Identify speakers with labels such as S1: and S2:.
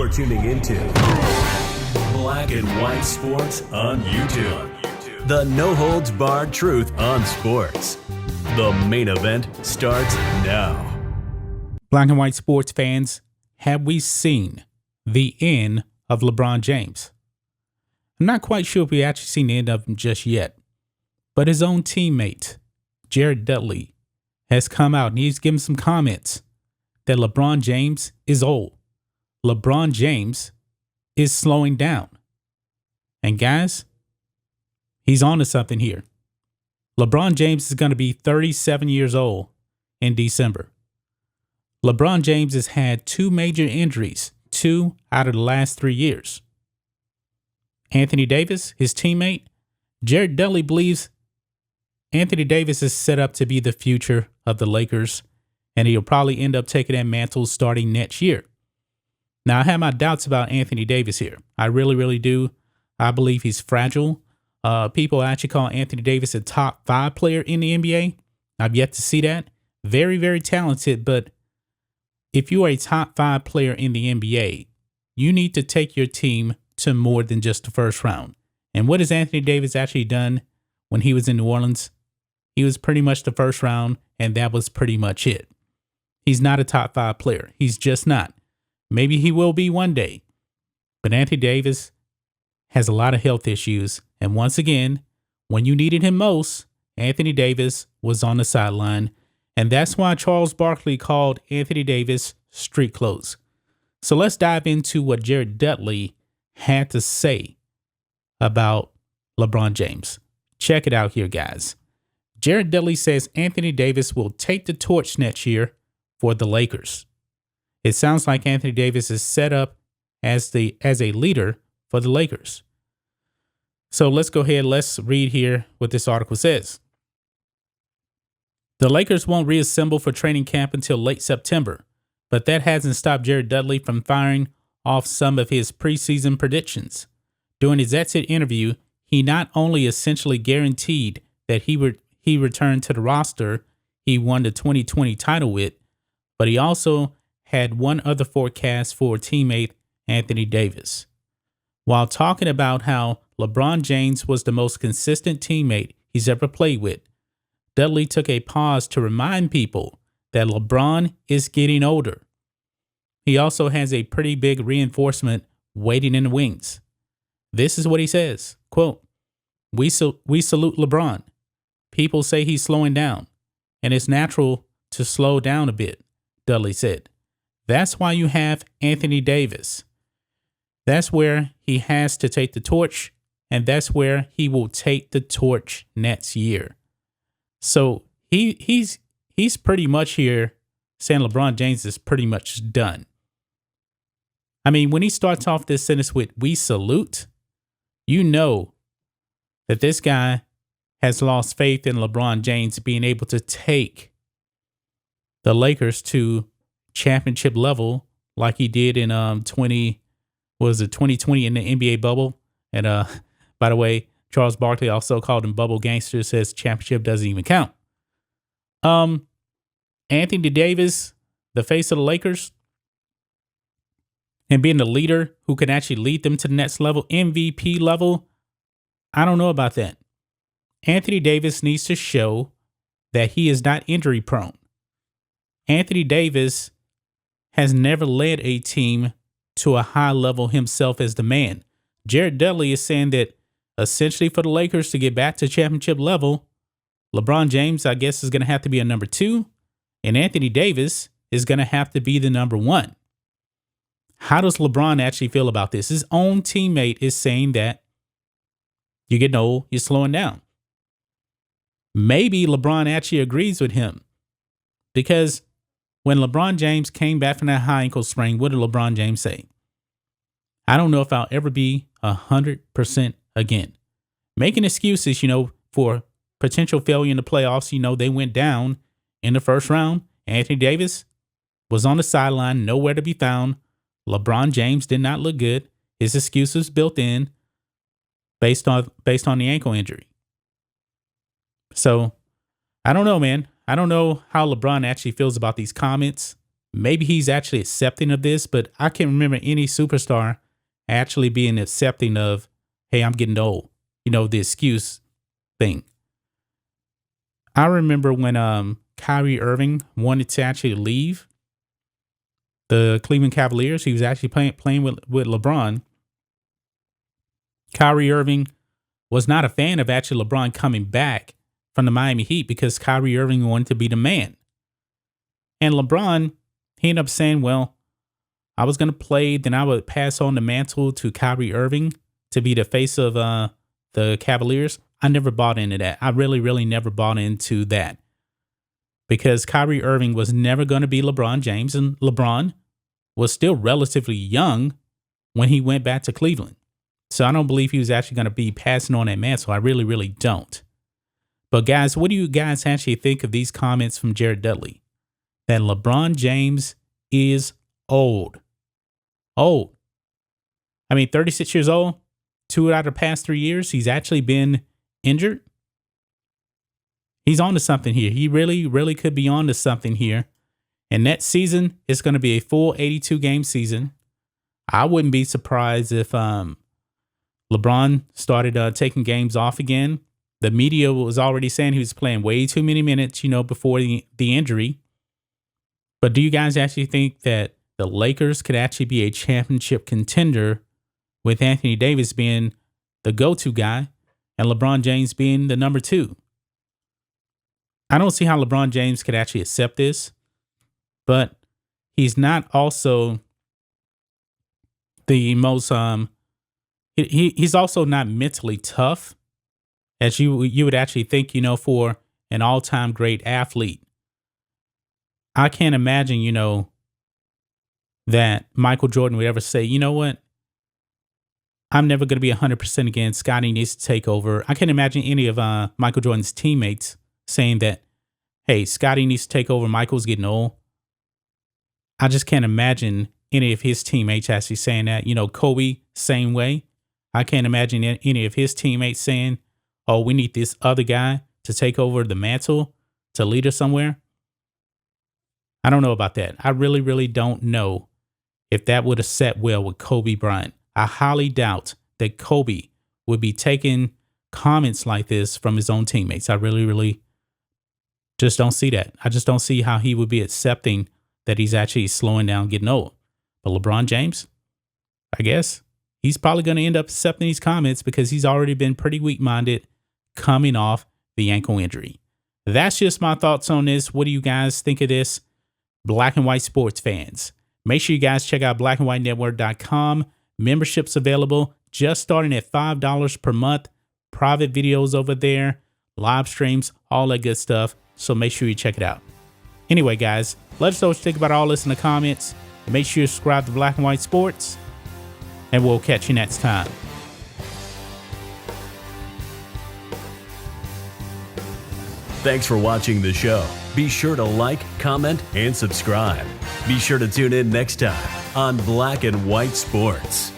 S1: You're tuning into Black and White Sports on YouTube. The no-holds-barred truth on sports. The main event starts now.
S2: Black and White Sports fans, have we seen the end of LeBron James? I'm not quite sure if we actually seen the end of him just yet, but his own teammate, Dudley, has come out and he's given some comments that LeBron James is old. LeBron James is slowing down. And guys, he's on to something here. LeBron James is going to be 37 years old in December. LeBron James has had two major injuries, 2 out of the last 3 years. Anthony Davis, his teammate, Dudley believes Anthony Davis is set up to be the future of the Lakers, and he'll probably end up taking that mantle starting next year. Now, I have my doubts about Anthony Davis here. I really do. I believe he's fragile. People actually call Anthony Davis a top 5 player in the NBA. I've yet to see that. Very talented, but if you are a top 5 player in the NBA, you need to take your team to more than just the first round. And what has Anthony Davis actually done when he was in New Orleans? He was pretty much the first round, and that was pretty much it. He's not a top 5 player. He's just not. Maybe he will be one day. But Anthony Davis has a lot of health issues. And once again, when you needed him most, Anthony Davis was on the sideline. And that's why Charles Barkley called Anthony Davis street clothes. So let's dive into what Dudley had to say about LeBron James. Check it out here, guys. Dudley says Anthony Davis will take the torch next year for the Lakers. It sounds like Anthony Davis is set up as a leader for the Lakers. So let's go ahead. Let's read here what this article says. The Lakers won't reassemble for training camp until late September, but that hasn't stopped Dudley from firing off some of his preseason predictions. During his exit interview, he not only essentially guaranteed that he returned to the roster he won the 2020 title with, but he also had one other forecast for teammate Anthony Davis. While talking about how LeBron James was the most consistent teammate he's ever played with, Dudley took a pause to remind people that LeBron is getting older. He also has a pretty big reinforcement waiting in the wings. This is what he says, quote, we salute LeBron. People say he's slowing down, and it's natural to slow down a bit, Dudley said. That's why you have Anthony Davis. That's where he has to take the torch, and that's where he will take the torch next year. So he's pretty much here saying LeBron James is pretty much done. I mean, when he starts off this sentence with "we salute," you know that this guy has lost faith in LeBron James being able to take the Lakers to championship level like he did in 2020 in the NBA bubble. And by the way, Charles Barkley also called him bubble gangster, says championship doesn't even count. Anthony Davis, the face of the Lakers, and being the leader who can actually lead them to the next level, MVP level, I don't know about that. Anthony Davis needs to show that he is not injury prone. Anthony Davis has never led a team to a high level himself as the man. Dudley is saying that essentially for the Lakers to get back to championship level, LeBron James, I guess, is going to have to be a number 2, and Anthony Davis is going to have to be the number 1. How does LeBron actually feel about this? His own teammate is saying that you're getting old, you're slowing down. Maybe LeBron actually agrees with him, because when LeBron James came back from that high ankle sprain, what did LeBron James say? I don't know if I'll ever be 100% again. Making excuses, for potential failure in the playoffs. They went down in the first round. Anthony Davis was on the sideline, nowhere to be found. LeBron James did not look good. His excuse was built in based on the ankle injury. So I don't know, man. I don't know how LeBron actually feels about these comments. maybe he's actually accepting of this, but I can't remember any superstar actually being accepting of, hey, I'm getting old, the excuse thing. I remember when Kyrie Irving wanted to actually leave the Cleveland Cavaliers. He was actually playing with LeBron. Kyrie Irving was not a fan of actually LeBron coming back from the Miami Heat because Kyrie Irving wanted to be the man. And LeBron, he ended up saying, well, I was going to play, then I would pass on the mantle to Kyrie Irving to be the face of the Cavaliers. I never bought into that. I really, really never bought into that. Because Kyrie Irving was never going to be LeBron James, and LeBron was still relatively young when he went back to Cleveland. So I don't believe he was actually going to be passing on that mantle. I really, really don't. But guys, what do you guys actually think of these comments from Jared Dudley? That LeBron James is old. Old. I mean, 36 years old, 2 out of the past 3 years, he's actually been injured. He's on to something here. He really, really could be on to something here. And next season is going to be a full 82-game season. I wouldn't be surprised if LeBron started taking games off again. The media was already saying he was playing way too many minutes, before the injury. But do you guys actually think that the Lakers could actually be a championship contender with Anthony Davis being the go-to guy and LeBron James being the number 2? I don't see how LeBron James could actually accept this, but he's not also the most he's also not mentally tough as you would actually think, for an all-time great athlete. I can't imagine, that Michael Jordan would ever say, you know what? I'm never going to be 100% again. Scottie needs to take over. I can't imagine any of Michael Jordan's teammates saying that, hey, Scottie needs to take over. Michael's getting old. I just can't imagine any of his teammates actually saying that. Kobe, same way. I can't imagine any of his teammates saying, oh, we need this other guy to take over the mantle to lead us somewhere. I don't know about that. I really, really don't know if that would have set well with Kobe Bryant. I highly doubt that Kobe would be taking comments like this from his own teammates. I really, really just don't see that. I just don't see how he would be accepting that he's actually slowing down, getting old. But LeBron James, I guess he's probably going to end up accepting these comments because he's already been pretty weak-minded coming off the ankle injury. That's just my thoughts on this. What do you guys think of this? Black and white sports fans. Make sure you guys check out blackandwhitenetwork.com. Memberships available, just starting at $5 per month. Private videos over there, live streams, all that good stuff. So make sure you check it out. Anyway, guys, let us know what you think about all this in the comments. And make sure you subscribe to Black and White Sports. And we'll catch you next time.
S1: Thanks for watching the show. Be sure to like, comment, and subscribe. Be sure to tune in next time on Black and White Sports.